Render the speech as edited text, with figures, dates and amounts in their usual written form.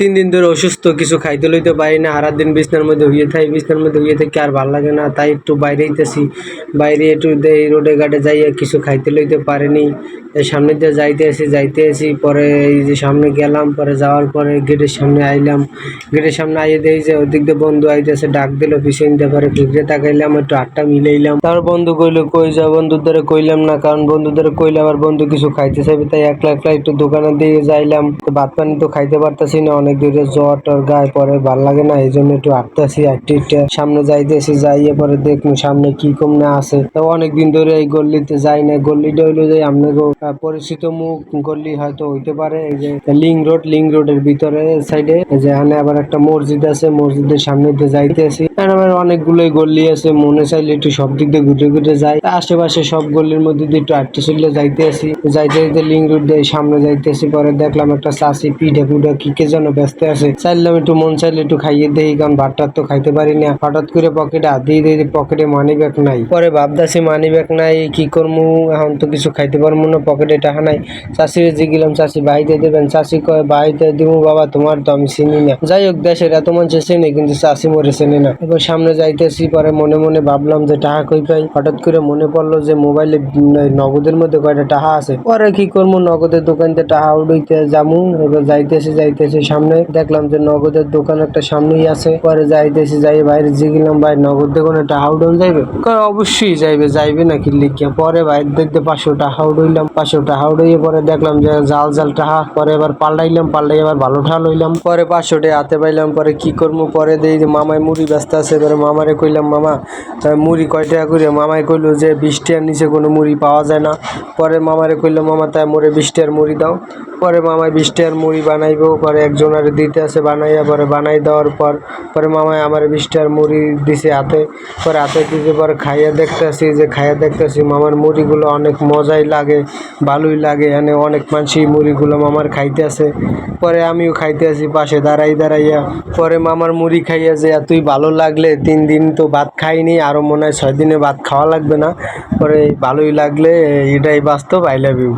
3 দিন ধরে অসুস্থ, কিছু খাইতে লইতে পারি না, সারা দিন বিছনার মধ্যে শুয়ে থাকি আর ভাল লাগে না, তাই একটু বাইরে হইতেছি। বাইরে একটু এই রোডে ঘাটে যাইয়া কিছু খাইতে লইতে পারিনি। এই সামনে দিয়ে যাইতে আসি, পরে এই যে সামনে গেলাম, পরে যাওয়ার পরে গেটের সামনে আইলাম। গেটের সামনে আইয়ে দেখি যে ওদিক দিয়ে বন্ধু আইতেছে, ডাক দিল পিছন দিয়ে, পরে ফিরে তাকাইলাম, একটু আটটা মিলাইলাম। তারপর বন্ধু কইলো কই যা, বন্ধুর দ্বারা কইলাম না, কারণ বন্ধুর দ্বারা কইলে আবার বন্ধু কিছু খাইতে চাইবে, তাই একলা একলা একটু দোকানের দিকে যাইলাম। তো ভাত পানি তো খাইতে পারতাছি না, অনেক দূরে জ্বর টর গায়ে, পরে ভাল লাগে না, এই জন্য একটু হাঁটতেছি। হাঁটতে সামনে যাইতেছি, যাইয়ে পরে দেখুন সামনে কি কম না আছে। তো অনেকদিন ধরে এই গল্লিতে যাই না। গল্লিটা হইলো যে আপনাকে পরিচিত মুখ গল্লি হয়তো হইতে পারে, এই যে লিং রোডের ভিতরে সাইডে যেখানে আবার একটা মসজিদ আছে, মসজিদের সামনে দিয়ে যাইতেছি। আবার অনেকগুলোই গল্লি আছে, মনে চাইলে একটু সব দিক দিয়ে ঘুরে ঘুরে যাই। আশেপাশে সব গল্লির মধ্যে দিয়ে একটু হাঁটতে চললে যাইতেছি। যাইতে লিং রোড দিয়ে সামনে যাইতেছি, পরে দেখলাম একটা চাষি পিঠা পুঠা কি কে যেন ব্যস্ত আছে। চাইলাম একটু, মন চাইলে একটু খাইয়ে দেই, কারণ ভাতটা তো খাইতে পারি না। হঠাৎ করে পকেটে হাত দিয়ে দিই, পকেটে মানি ব্যাগ নাই। পরে ভাবতেছি মানি ব্যাগ নাই, কি করবো, এখন তো কিছু খাইতে পারবো না, পকেটে টাকা নাই। চাষিরে জিগিলাম, চাষি বাইতে দেবেন? চাষি কয় বাইতে দিব বাবা, তোমার তো আমি চিনি না। যাই হোক, দেশের এত মানুষ চেনে, কিন্তু চাষি মরে চেনে না। এবার সামনে যাইতেছি, পরে মনে মনে ভাবলাম যে টাকা কই পাই। হঠাৎ করে মনে পড়লো যে মোবাইলে নগদের মধ্যে কয়টা টাকা আছে। পরে কি করবো, নগদের দোকানতে টাকা উঠাইতে যামু। এবার যাইতেছি সামনে দেখলাম যে নগদের দোকান একটা সামনেই আছে। পরে যাইতেছি, যাই বাইরে জিগিলাম, ভাই নগদ দোকানে টাকা উঠান যাইবে? অবশ্যই যাইবে নাকি লিখিয়া। পরে বাইরে দেখতে 500 টাকা উঠাইলাম। 500 টাকা উঠাইয়ে পরে দেখলাম যে জাল টাকা। পরে এবার পাল্টাই এবার ভালো টাকা লইলাম। পরে 500 টাকা হাতে পাইলাম। পরে কি করবো, পরে দেই যে মামাই মুড়ি ব্যস্ত আছে। এবারে মামারে কইলাম, মামা মুড়ি কয় টাকা করে? মামাই কইলো যে 20 টাকার নিচে কোনো মুড়ি পাওয়া যায় না। পরে মামারে কইলাম, মামা তাই মোরে 20 টাকার মুড়ি দাও। পরে মামাই 20 টাকার মুড়ি বানাইবো, পরে একজনের দিতে আছে বানাইয়া। পরে বানাই দেওয়ার পর পরে মামাই আমার 20 টাকার মুড়ি দিছে হাতে। পরে হাতে দিতে পরে খাইয়া দেখতেছি মামার মুড়িগুলো অনেক মজাই লাগে, ভালোই লাগে। এনে অনেক মানুষই মুড়িগুলো মামার খাইতে আছে। পরে আমিও খাইতে আছি পাশে দাঁড়াইয়া। পরে মামার মুড়ি খাইয়া যে এতই ভালো লাগলে, 3 দিন তো ভাত খাইনি, আরো মনে হয় 6 দিনে ভাত খাওয়া লাগবে না। পরে ভালোই লাগলে, এটাই বাস্তব। I love you.